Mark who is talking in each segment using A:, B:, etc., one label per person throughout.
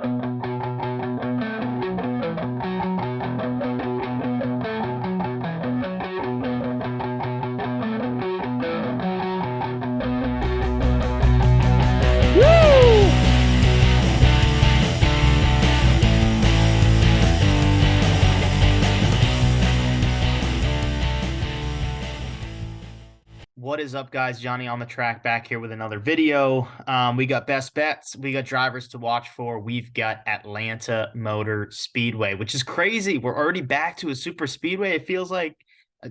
A: What is up, guys? Johnny on the track back here with another video. We got best bets. We got drivers to watch for. We've got Atlanta Motor Speedway, which is crazy. We're already back to a super speedway. It feels like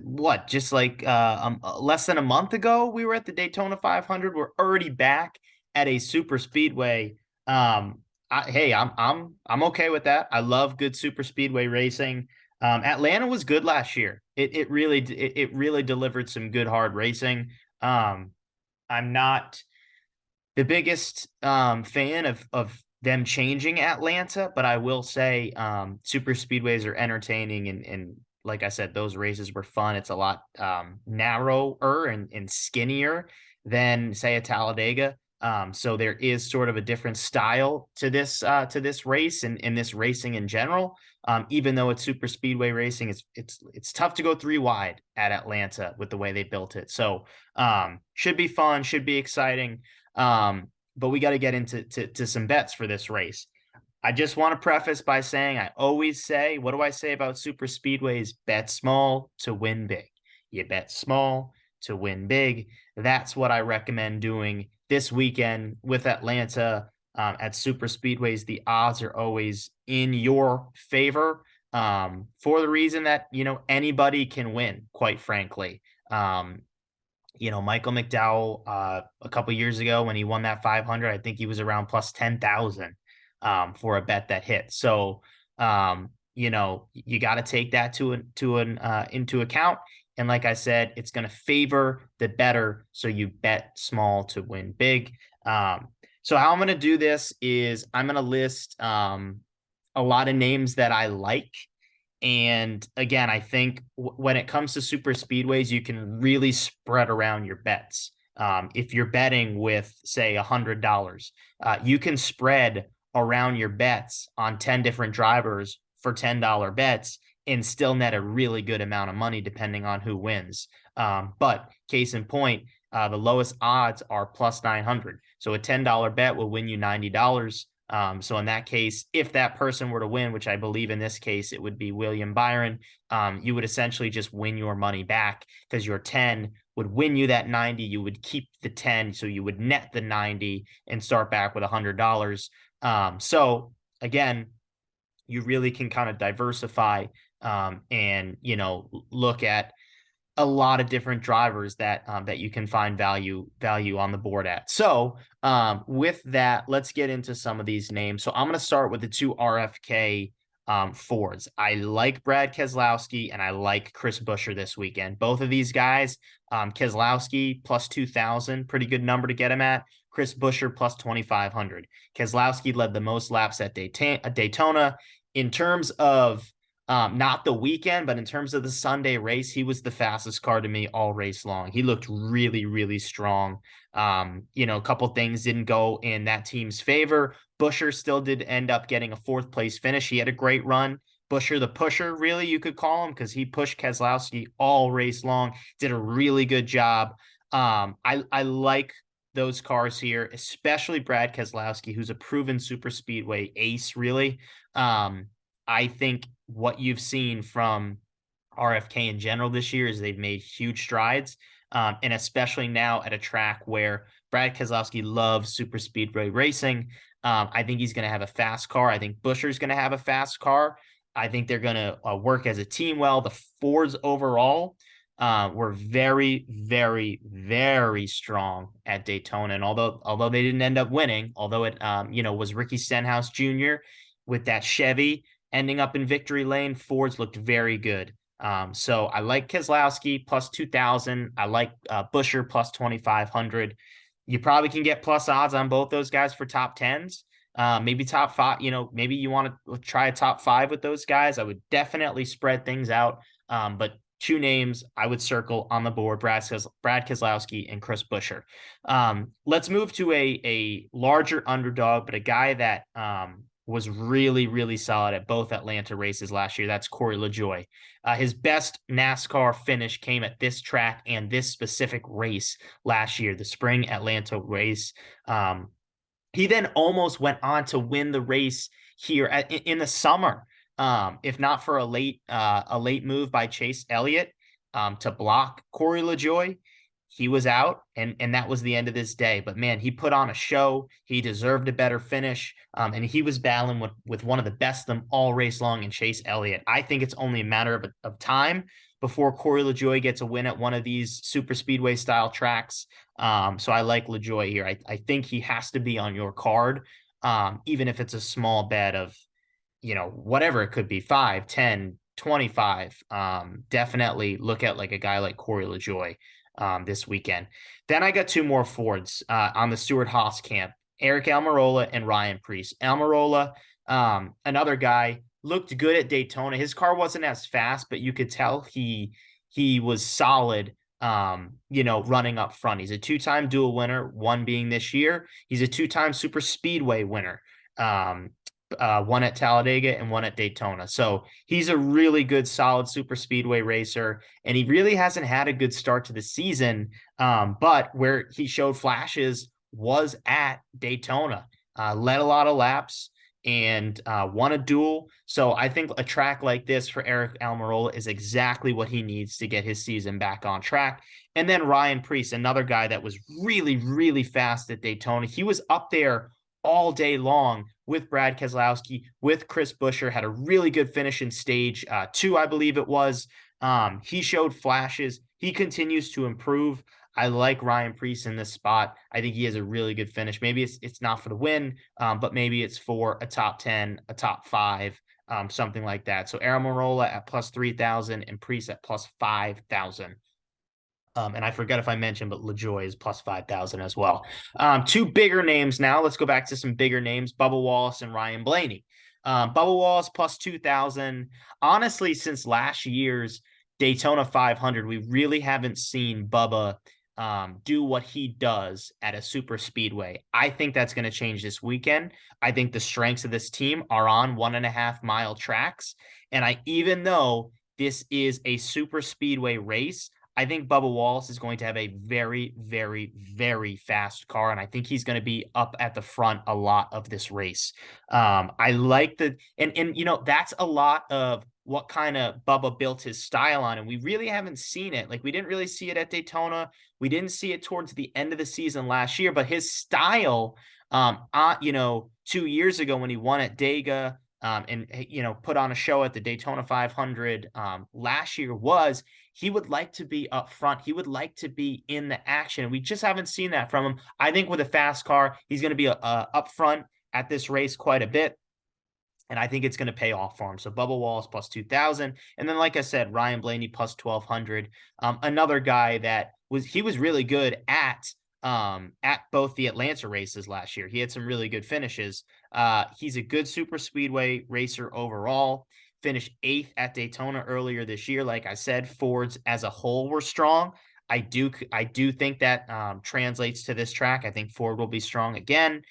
A: what? Just like less than a month ago, we were at the Daytona 500. We're already back at a super speedway. Hey, I'm okay with that. I love good super speedway racing. Atlanta was good last year. It really delivered some good hard racing. I'm not the biggest fan of them changing Atlanta, but I will say super speedways are entertaining and like I said, those races were fun. It's a lot narrower and skinnier than say a Talladega. So there is sort of a different style to this race and this racing in general. Even though it's super speedway racing, it's tough to go three wide at Atlanta with the way they built it. So should be fun, should be exciting. But we got to get into some bets for this race. I just want to preface by saying I always say, what do I say about super speedways? Bet small to win big. You bet small to win big. That's what I recommend doing this weekend with Atlanta at super speedways. The odds are always in your favor for the reason that, anybody can win, quite frankly. Michael McDowell a couple years ago when he won that 500, I think he was around plus 10,000 for a bet that hit. So, you got to take that into account. And like I said, it's going to favor the better. So you bet small to win big. So how I'm going to do this is I'm going to list a lot of names that I like. And again, I think when it comes to super speedways, you can really spread around your bets. If you're betting with, say, $100, you can spread around your bets on 10 different drivers for $10 bets and still net a really good amount of money depending on who wins. But case in point, the lowest odds are plus 900. So a $10 bet will win you $90. So in that case, if that person were to win, which I believe in this case, it would be William Byron, you would essentially just win your money back because your 10 would win you that 90. You would keep the 10. So you would net the 90 and start back with $100. So again, you really can kind of diversify and, look at a lot of different drivers that you can find value on the board at. So with that, let's get into some of these names. So I'm going to start with the two RFK Fords. I like Brad Keselowski and I like Chris Buescher this weekend. Both of these guys, Keselowski plus 2,000, pretty good number to get him at. Chris Buescher plus 2,500. Keselowski led the most laps at Daytona. In terms of not the weekend, but in terms of the Sunday race, he was the fastest car to me all race long. He looked really, really strong. A couple things didn't go in that team's favor. Buescher still did end up getting a fourth place finish. He had a great run. Buescher, the pusher, really, you could call him, because he pushed Keselowski all race long. Did a really good job. I like those cars here, especially Brad Keselowski, who's a proven super speedway ace, really. I think what you've seen from RFK in general this year is they've made huge strides. And especially now at a track where Brad Keselowski loves super speedway racing. I think he's going to have a fast car. I think Buescher's going to have a fast car. I think they're going to work as a team well. The Fords overall were very, very, very strong at Daytona. And although they didn't end up winning, although it was Ricky Stenhouse Jr. with that Chevy ending up in victory lane, Fords looked very good. So I like Keselowski plus 2,000. I like Buescher plus 2,500. You probably can get plus odds on both those guys for top tens. Maybe top five, maybe you want to try a top five with those guys. I would definitely spread things out. But two names I would circle on the board: Brad Keselowski and Chris Buescher. Let's move to a larger underdog, but a guy that was really, really solid at both Atlanta races last year. That's Corey LaJoie. His best NASCAR finish came at this track and this specific race last year, the spring Atlanta race. He then almost went on to win the race here in the summer, if not for a late move by Chase Elliott to block Corey LaJoie. He was out, and that was the end of this day. But man, he put on a show. He deserved a better finish, and he was battling with one of the best of them all race long in Chase Elliott. I think it's only a matter of time before Corey LaJoie gets a win at one of these super speedway style tracks. So I like LaJoie here. I think he has to be on your card, even if it's a small bet of, whatever it could be, 5, 10, 25. Definitely look at like a guy like Corey LaJoie this weekend. Then I got two more Fords on the Stewart-Haas camp, Eric Almirola and Ryan Preece. Almirola, another guy, looked good at Daytona. His car wasn't as fast, but you could tell he was solid, running up front. He's a two-time dual winner, one being this year. He's a two-time super speedway winner. One at Talladega and one at Daytona. So he's a really good, solid super speedway racer, and he really hasn't had a good start to the season. But where he showed flashes was at Daytona, led a lot of laps and won a duel. So I think a track like this for Eric Almirola is exactly what he needs to get his season back on track. And then Ryan Preece, another guy that was really, really fast at Daytona. He was up there all day long with Brad Keselowski, with Chris Buescher, had a really good finish in stage 2, I believe it was. He showed flashes. He continues to improve. I like Ryan Preece in this spot. I think he has a really good finish. Maybe it's not for the win, but maybe it's for a top 10, a top 5, something like that. So Almirola at plus 3,000 and Preece at plus 5,000. And I forget if I mentioned, but LaJoie is plus 5,000 as well. Two bigger names now. Let's go back to some bigger names, Bubba Wallace and Ryan Blaney. Bubba Wallace plus 2,000. Honestly, since last year's Daytona 500, we really haven't seen Bubba do what he does at a super speedway. I think that's going to change this weekend. I think the strengths of this team are on 1.5 mile tracks. And even though this is a super speedway race, I think Bubba Wallace is going to have a very, very, very fast car, and I think he's going to be up at the front a lot of this race. I like that's a lot of what kind of Bubba built his style on, and we really haven't seen it. Like, we didn't really see it at Daytona. We didn't see it towards the end of the season last year, but his style, 2 years ago when he won at Dega, and put on a show at the Daytona 500 last year, was he would like to be up front. He would like to be in the action. We just haven't seen that from him. I think with a fast car, he's going to be up front at this race quite a bit. And I think it's going to pay off for him. So Bubba Wallace plus 2,000. And then, like I said, Ryan Blaney plus 1,200. Another guy that was really good at both the Atlanta races last year. He had some really good finishes. He's a good super speedway racer overall. Finished 8th at Daytona earlier this year. Like I said, Fords as a whole were strong. I do think that translates to this track. I think Ford will be strong again.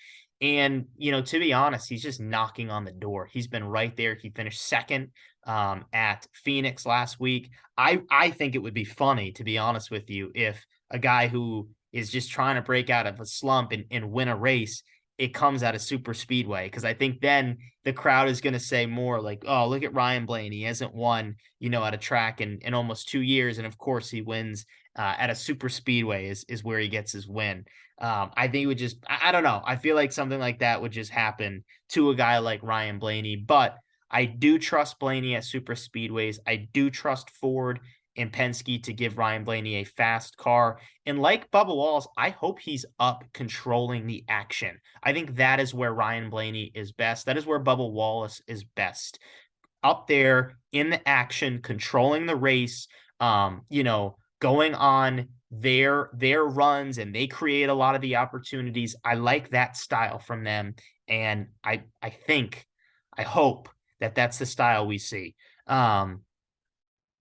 A: And, to be honest, he's just knocking on the door. He's been right there. He finished 2nd at Phoenix last week. I think it would be funny, to be honest with you, if a guy who is just trying to break out of a slump and win a race, it comes out of super speedway. Because I think then the crowd is going to say more like, oh, look at Ryan Blaney. He hasn't won, at a track in almost 2 years. And of course he wins at a super speedway is where he gets his win. I think it would just, I don't know. I feel like something like that would just happen to a guy like Ryan Blaney, but I do trust Blaney at super speedways. I do trust Ford and Penske to give Ryan Blaney a fast car. And like Bubba Wallace, I hope he's up controlling the action. I think that is where Ryan Blaney is best. That is where Bubba Wallace is best. Up there in the action, controlling the race, going on their runs, and they create a lot of the opportunities. I like that style from them. And I hope that that's the style we see.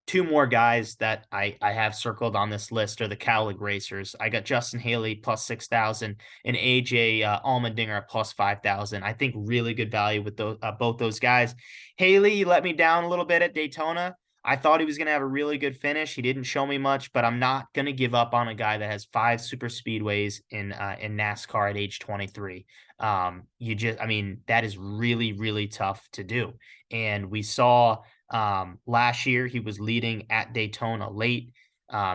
A: two more guys that I have circled on this list are the Cowlick racers. I got Justin Haley plus 6,000 and AJ Allmendinger at plus 5,000. I think really good value with those both those guys. Haley let me down a little bit at Daytona. I thought he was going to have a really good finish. He didn't show me much, but I'm not going to give up on a guy that has 5 super speedways in NASCAR at age 23. I mean, that is really, really tough to do. And we saw last year he was leading at Daytona late.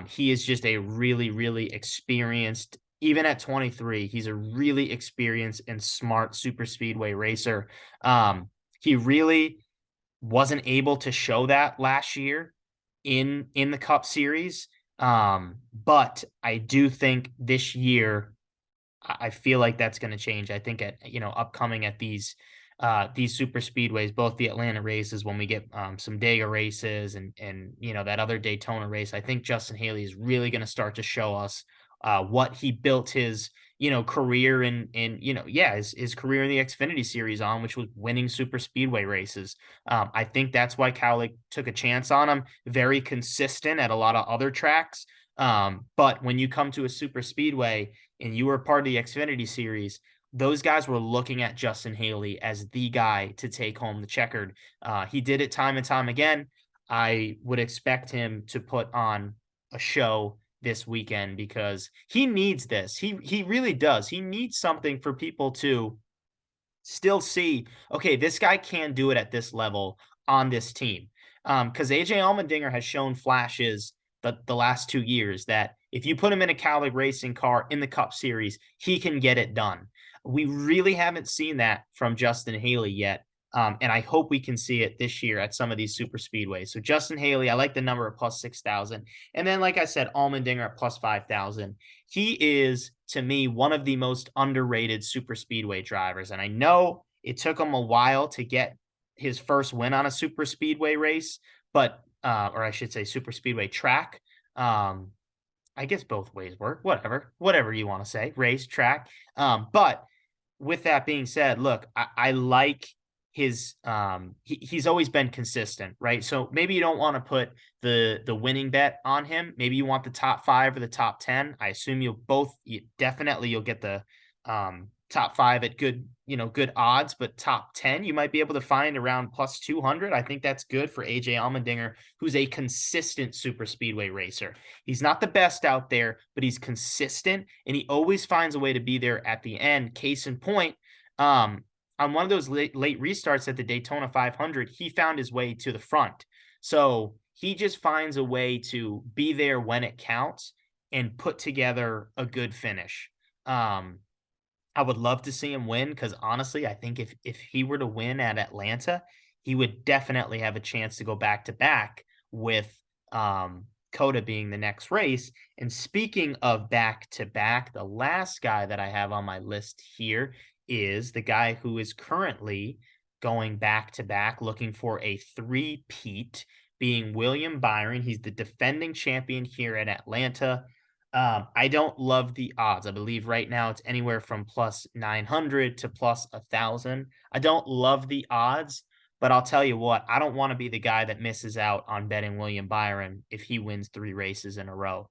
A: He is just a really, really experienced, even at 23, he's a really experienced and smart super speedway racer. He really wasn't able to show that last year in the Cup Series. But I do think this year I feel like that's going to change. I think at upcoming at these super speedways, both the Atlanta races when we get some Dega races and that other Daytona race, I think Justin Haley is really going to start to show us what he built his career his career in the Xfinity Series on, which was winning super speedway races. I think that's why Cowlick took a chance on him. Very consistent at a lot of other tracks. But when you come to a super speedway and you were part of the Xfinity Series, those guys were looking at Justin Haley as the guy to take home the checkered. He did it time and time again. I would expect him to put on a show this weekend because he needs this. He really does. He needs something for people to still see, okay, this guy can do it at this level on this team. Because AJ Allmendinger has shown flashes the last 2 years that if you put him in a Cowlick racing car in the Cup Series, he can get it done. We really haven't seen that from Justin Haley yet. And I hope we can see it this year at some of these super speedways. So Justin Haley, I like the number of plus 6,000. And then, like I said, Allmendinger at plus 5,000. He is, to me, one of the most underrated super speedway drivers. And I know it took him a while to get his first win on a super speedway race, but, or I should say super speedway track. I guess both ways work, whatever you want to say, race, track. But with that being said, look, I like his he's always been consistent, right? So maybe you don't want to put the winning bet on him. Maybe you want the top 5 or the top 10. I assume you'll get the top 5 at good odds, but top 10 you might be able to find around plus 200. I think that's good for AJ Allmendinger, who's a consistent super speedway racer. He's not the best out there, but he's consistent and he always finds a way to be there at the end. Case in point, on one of those late restarts at the Daytona 500, he found his way to the front. So he just finds a way to be there when it counts and put together a good finish. I would love to see him win because honestly, I think if he were to win at Atlanta, he would definitely have a chance to go back to back with Coda being the next race. And speaking of back to back, the last guy that I have on my list here is the guy who is currently going back to back, looking for a three-peat, being William Byron. He's the defending champion here in Atlanta. I don't love the odds. I believe right now it's anywhere from plus 900 to plus 1,000. I don't love the odds, but I'll tell you what, I don't want to be the guy that misses out on betting William Byron if he wins 3 races in a row.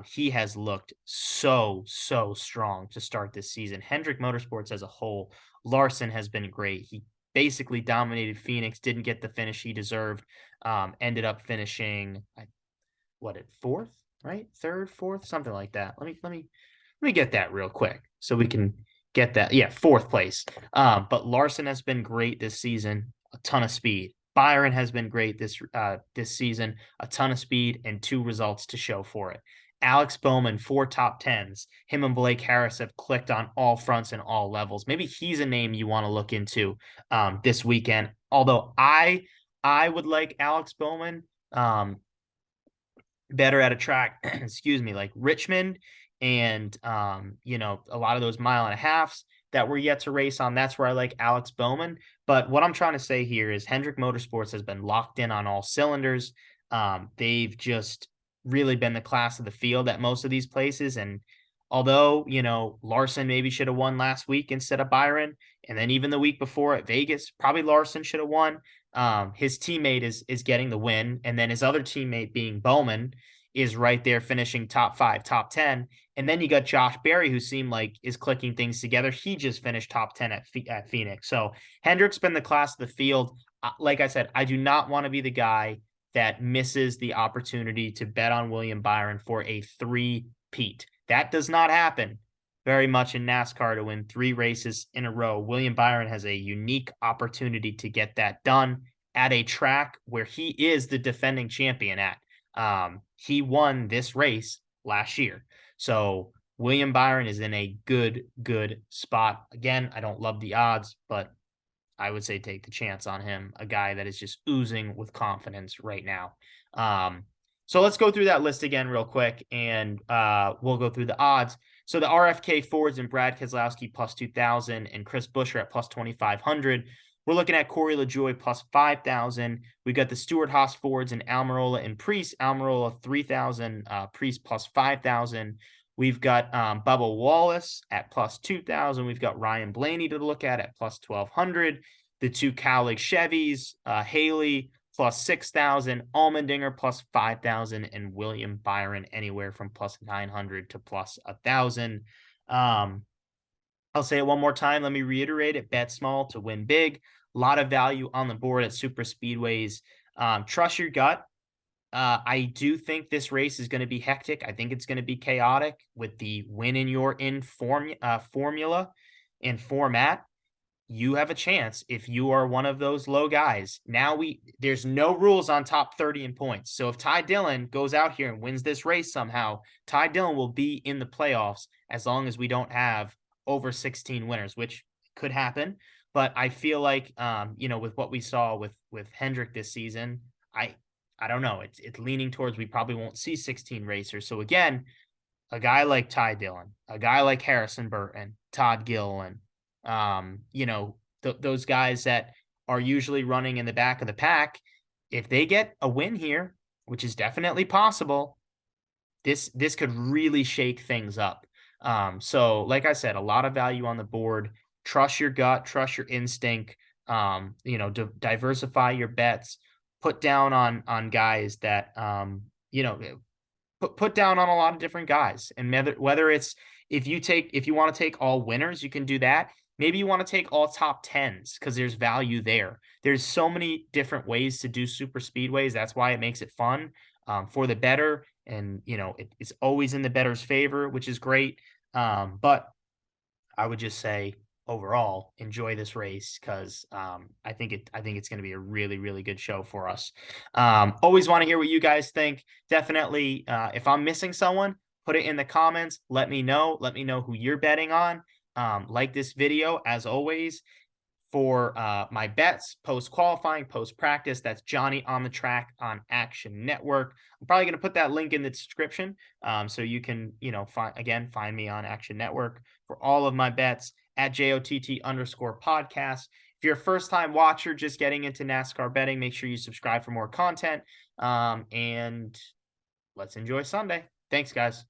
A: He has looked so strong to start this season. Hendrick Motorsports as a whole, Larson has been great. He basically dominated Phoenix, didn't get the finish he deserved, ended up finishing, fourth? Right? Third, fourth, something like that. Let me get that real quick so we can get that. Yeah, fourth place. But Larson has been great this season, a ton of speed. Byron has been great this season, a ton of speed and 2 results to show for it. Alex Bowman, 4 top 10s. Him and Blake Harris have clicked on all fronts and all levels. Maybe he's a name you want to look into this weekend. Although I would like Alex Bowman better at a track, excuse me, like Richmond and, a lot of those mile and a halves that we're yet to race on. That's where I like Alex Bowman. But what I'm trying to say here is Hendrick Motorsports has been locked in on all cylinders. They've just really been the class of the field at most of these places. And although, Larson maybe should have won last week instead of Byron, and then even the week before at Vegas, probably Larson should have won. his teammate is getting the win, and then his other teammate being Bowman is right there finishing top 5, top 10. And then you got Josh Berry, who seemed like is clicking things together. He just finished top 10 at Phoenix. So Hendrick's been the class of the field. Like I said, I do not want to be the guy that misses the opportunity to bet on William Byron for a three-peat. That does not happen very much in NASCAR to win 3 races in a row. William Byron has a unique opportunity to get that done at a track where he is the defending champion at. He won this race last year. So William Byron is in a good spot. Again, I don't love the odds, but I would say take the chance on him, a guy that is just oozing with confidence right now. So let's go through that list again real quick, and we'll go through the odds. So the RFK Fords and Brad Keselowski plus 2,000 and Chris Buescher at plus 2,500. We're looking at Corey LaJoie plus 5,000. We got the Stewart Haas Fords and Almirola and Priest. Almirola 3,000, Priest plus 5,000. We've got Bubba Wallace at plus 2,000. We've got Ryan Blaney to look at plus 1,200. The 2 Cowlick Chevys, Haley plus 6,000, Allmendinger plus 5,000, and William Byron anywhere from plus 900 to plus 1,000. I'll say it one more time. Let me reiterate it. Bet small to win big. A lot of value on the board at super speedways. Trust your gut. I do think this race is going to be hectic. I think it's going to be chaotic with the win in your formula and format. You have a chance if you are one of those low guys. Now there's no rules on top 30 in points. So if Ty Dillon goes out here and wins this race somehow, Ty Dillon will be in the playoffs as long as we don't have over 16 winners, which could happen. But I feel like, with what we saw with Hendrick this season, I don't know. It's leaning towards we probably won't see 16 racers. So again, a guy like Ty Dillon, a guy like Harrison Burton, Todd Gilliland, those guys that are usually running in the back of the pack, if they get a win here, which is definitely possible, this could really shake things up. So like I said, a lot of value on the board. Trust your gut, trust your instinct, diversify your bets, put down on guys that, put down on a lot of different guys. And whether it's, if you want to take all winners, you can do that. Maybe you want to take all top 10s because there's value there. There's so many different ways to do super speedways. That's why it makes it fun for the bettor. And, it's always in the bettor's favor, which is great. But I would just say overall, enjoy this race because I think it's going to be a really, really good show for us. Always want to hear what you guys think. Definitely, if I'm missing someone, put it in the comments. Let me know. Let me know who you're betting on. Like this video, as always, for my bets, post-qualifying, post-practice. That's Johnny on the Track on Action Network. I'm probably going to put that link in the description so you can, find me on Action Network for all of my bets at JOTT_podcast. If you're a first-time watcher just getting into NASCAR betting, make sure you subscribe for more content. And let's enjoy Sunday. Thanks, guys.